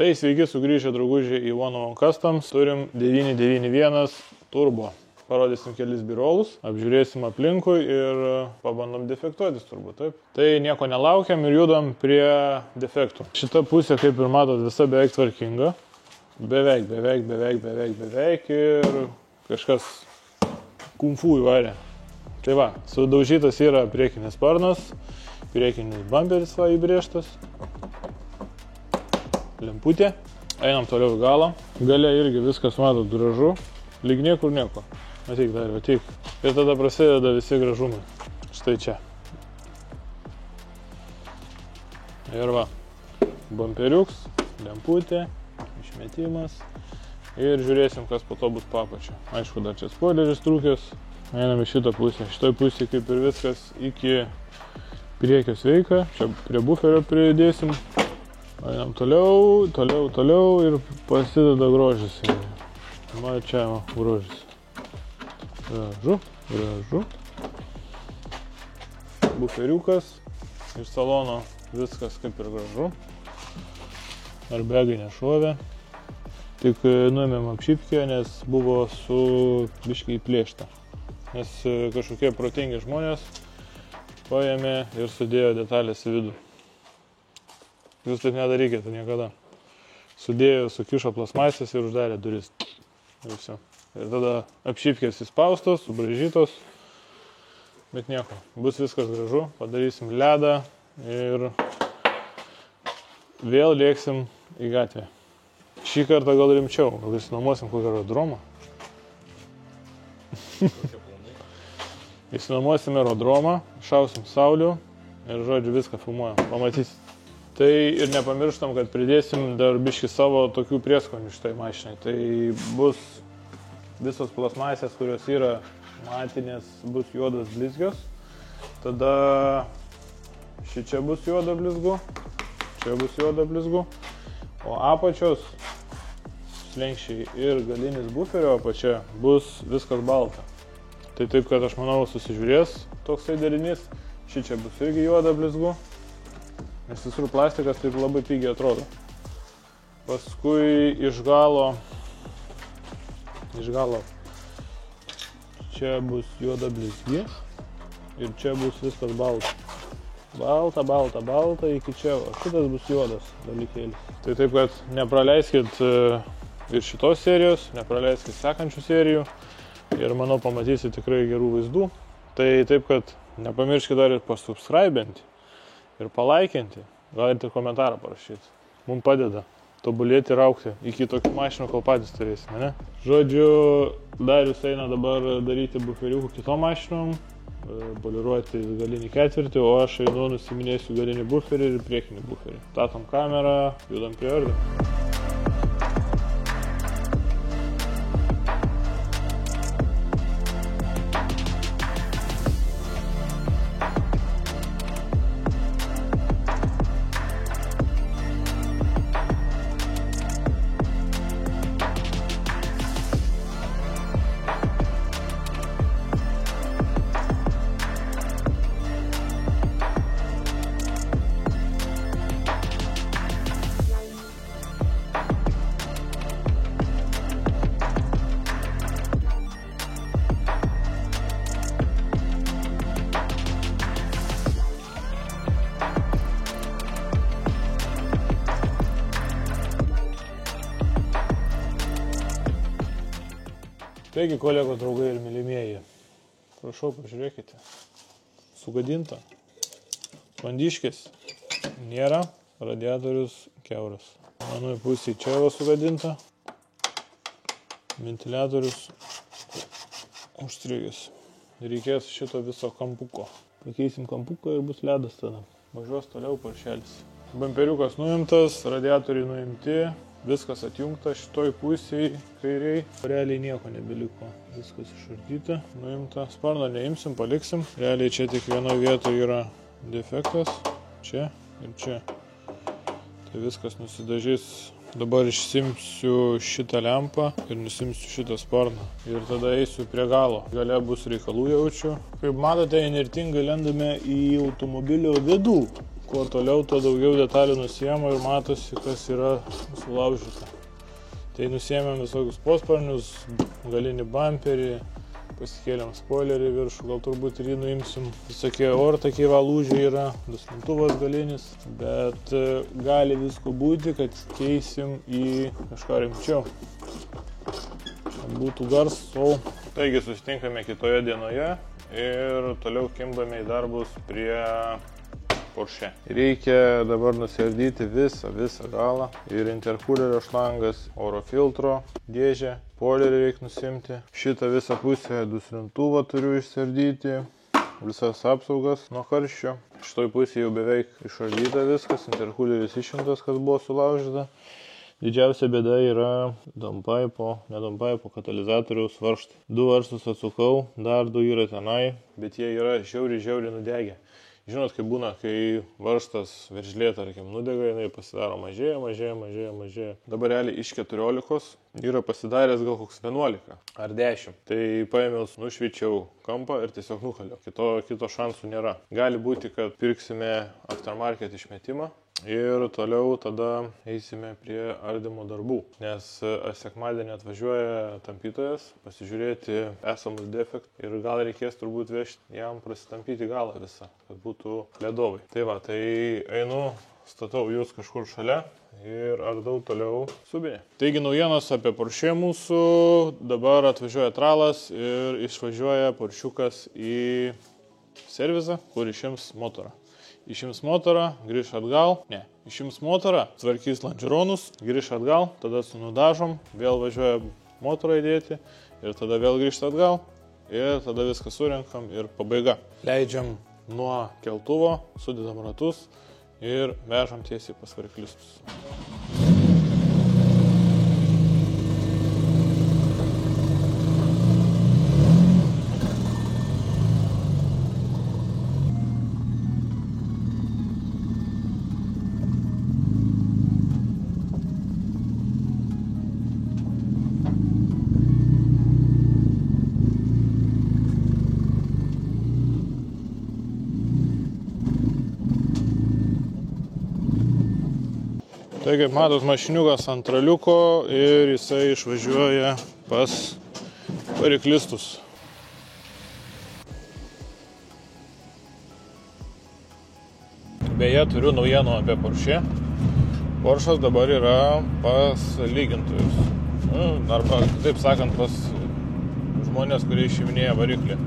Tai sveiki sugrįžę draugužiai į One One Customs. Turim 991 turbo. Parodysim kelis birolus, apžiūrėsim aplinkui ir pabandom defektuotis turbūt, taip. Tai nieko nelaukiam ir judam prie defektų. Šita pusė, kaip ir matot, visa beveik tvarkinga. Beveik ir kažkas kung fu įvarė. Tai va, sudaužytas yra priekinis sparnas, priekinis bamperis va įbrėžtas. Lemputė. Einam toliau į galą. Gale irgi viskas, matot, gražu. Lyg niekur nieko. Ateik dar, ateik. Ir tada prasideda visi gražumai. Štai čia. Ir va. Bamperiuks, lemputė, išmetimas. Ir žiūrėsim, kas po to bus papačio. Aišku, dar čia spoileris trūkęs. Einam į šitą pusę. Šitoj pusė kaip ir viskas iki priekio sveika. Čia prie buferio pridėsim. Einam toliau ir prasideda grožis. Va čia grožis. Gražu. Buferiukas. Iš salono viskas kaip ir gražu. Arbegai nešovė. Tik nuėmėm apšypkę, nes buvo su biškiai įplėšta. Nes kažkokie protingi žmonės paėmė ir sudėjo detalės į vidų. Jūs taip nedarykite niekada. Sudėjo, sukišo plasmasės ir uždarė duris. Ir viso. Ir tada apšypkės įspaustos, subraižytos. Bet nieko, bus viskas gražu. Padarysim ledą ir vėl lėksim į gatvę. Šį kartą gal rimčiau. Gal įsinuomosim kokį aerodromą. Įsinuomosim aerodromą, šausim saulių ir žodžiu viską filmuojam. Pamatysit. Tai ir nepamirštam, kad pridėsim dar biškį savo tokių prieskonių šitai mašinai. Tai bus visos plasmasės, kurios yra matinės, bus juodas blizgios. Tada šičia bus juoda blizgu, čia bus juoda blizgu. O apačios slenkščiai ir galinis buferio apačia bus viskas balta. Tai taip, kad aš manau susižiūrės toksai derinys. Šičia bus irgi juoda blizgu. Nes visur plastikas taip labai pigiai atrodo. Paskui iš galo čia bus juoda blizgi ir čia bus viskas balta. Balta iki čia, o šitas bus juodas dalykėlis. Tai taip, kad nepraleiskit ir šitos serijos, nepraleiskit sekančių serijų ir manau pamatysit tikrai gerų vaizdų. Tai taip, kad nepamirškit dar ir pasubscribinti ir palaikinti, galite ir komentarą parašyti. Mums padeda tobulėti ir aukti iki tokių mašinų, kol patys turėsime, ne? Žodžiu, Darius eina dabar daryti buferiukų kitom mašinom, poliruoti galinį ketvirtį, o aš einu nusiminėsiu galinį buferį ir priekinį buferį. Statom kamerą, judam prie ordo. Taigi, kolegos, draugai ir mylimieji, prašau, pažiūrėkite, sugadinta, vandiškės nėra, radiatorius kiauras. Manoj pusėje čia va sugadinta, ventiliatorius užstrigęs. Reikės šito viso kampuko. Pakeisim kampuką ir bus ledas tada. Važiuos toliau paršelis. Bamperiukas nuimtas, radiatoriai nuimti. Viskas atjungta šitoj pusėj, kairiai. Realiai nieko nebeliko. Viskas išardyta, nuimta. Sparno neimsim, paliksim. Realiai čia tik vienoje vietoje yra defektas. Čia ir čia. Tai viskas nusidažys. Dabar išsimsiu šitą lempą ir nusimsiu šitą sparną. Ir tada eisiu prie galo. Gale bus reikalų jaučiu. Kaip matote, įnirtingai lendame į automobilio vidų. kuo toliau, tuo daugiau detalių nusiema ir matosi, kas yra sulaužyta. Tai nusiėmėm visokius posparnius, galinį bumperį, pasikėlėm spoilerį viršų, gal turbūt ir jį nuimsim. Visokie ortakiai lūžiai yra, duslintuvas galinis, bet gali visko būti, kad keisim į kažką rimčiau. Kad būtų garsu. Taigi susitinkame kitoje dienoje ir toliau kimbame į darbus prie Porsche. Reikia dabar nusiardyti visą galą ir interkulerio šlangas, oro filtro dėžę, polerį reikia nusimti. Šitą visą pusę duslintuvą turiu išsiardyti, visas apsaugas nuo karščio. Šitoj pusėje jau beveik išardyta viskas, interkuleris išimtas, kas buvo sulaužyta. Didžiausia bėda yra downpipe'o katalizatoriaus varžtai. 2 varžtus atsukau, dar 2 yra tenai, bet jie yra žiauriai nudegę. Žinot, kaip būna, kai varžtas veržlė, tarkim, nudega, jinai pasidaro mažėja. Dabar realiai iš 14 yra pasidaręs gal koks 11 ar 10. Tai paėmiau, nušveičiau kampą ir tiesiog nukaliau. Kito šansų nėra. Gali būti, kad pirksime aftermarket išmetimą ir toliau tada eisime prie ardymo darbų. Nes sekmadienį atvažiuoja tampytojas pasižiūrėti esamus defektus ir gal reikės turbūt vežti jam prasitampyti galą visą, kad būtų ledovai. Tai va, tai einu, statau jūs kažkur šalia ir ardau toliau subinę. Taigi naujienos apie Porsche mūsų. Dabar atvažiuoja tralas ir išvažiuoja Poršiukas į servizą, kur išims motorą. Išims motorą, grįž atgal, išims motorą, tvarkys lonžeronus, grįž atgal, tada sunudažom, vėl važiuoja motorą įdėti ir tada vėl grįžta atgal ir tada viską surenkam ir pabaiga. Leidžiam nuo keltuvo, sudedam ratus ir vežam tiesiai pas variklistus. Tai kaip matot, mašiniukas ant traliuko ir jisai išvažiuoja pas variklistus. Beje, turiu naujienų apie Porsche. Porsche'as dabar yra pas lygintojus. Arba, taip sakant, pas žmonės, kurie išiminėja variklį.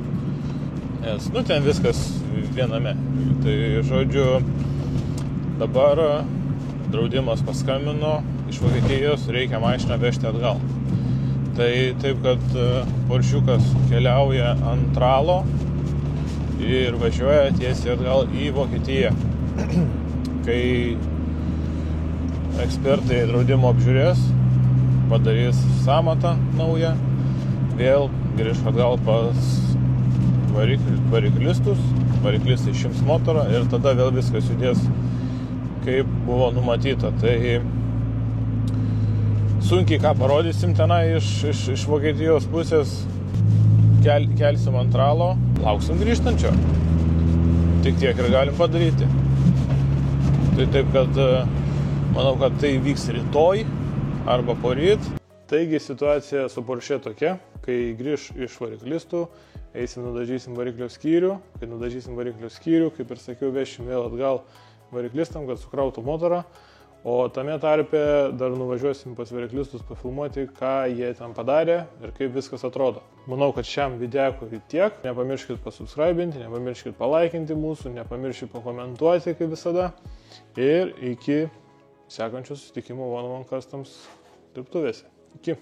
Nes, ten viskas viename. Tai, žodžiu, dabar draudimas paskambino iš Vokietijos, reikia mašiną vežti atgal. Tai taip, kad Porschiukas keliauja ant tralo ir važiuoja tiesiai atgal į Vokietiją. Kai ekspertai draudimo apžiūrės, padarys sąmatą naują, vėl grįž atgal pas variklistus, variklistai išims motorą ir tada vėl viskas judės kaip buvo numatyta. Tai sunkiai ką parodysim tenai iš Vokietijos pusės, kelsim ant tralo, lauksim grįžtančio. Tik tiek ir galim padaryti. Tai taip, kad manau, kad tai vyks rytoj arba poryt. Taigi situacija su Porsche tokia, kai grįž iš variklistų, eisim nudažysim variklio skyrių. Kai nudažysim variklio skyrių, kaip ir sakiau, vešim vėl atgal variklistam, kad sukrautų motorą, o tame tarpe dar nuvažiuosim pas variklistus pafilmuoti, ką jie ten padarė ir kaip viskas atrodo. Manau, kad šiam videokui tiek. Nepamirškit pasubscribinti, nepamirškit palaikinti mūsų, nepamirškit pakomentuoti kaip visada. Ir iki sekančių susitikimų One Customs dirbtuvėse. Iki.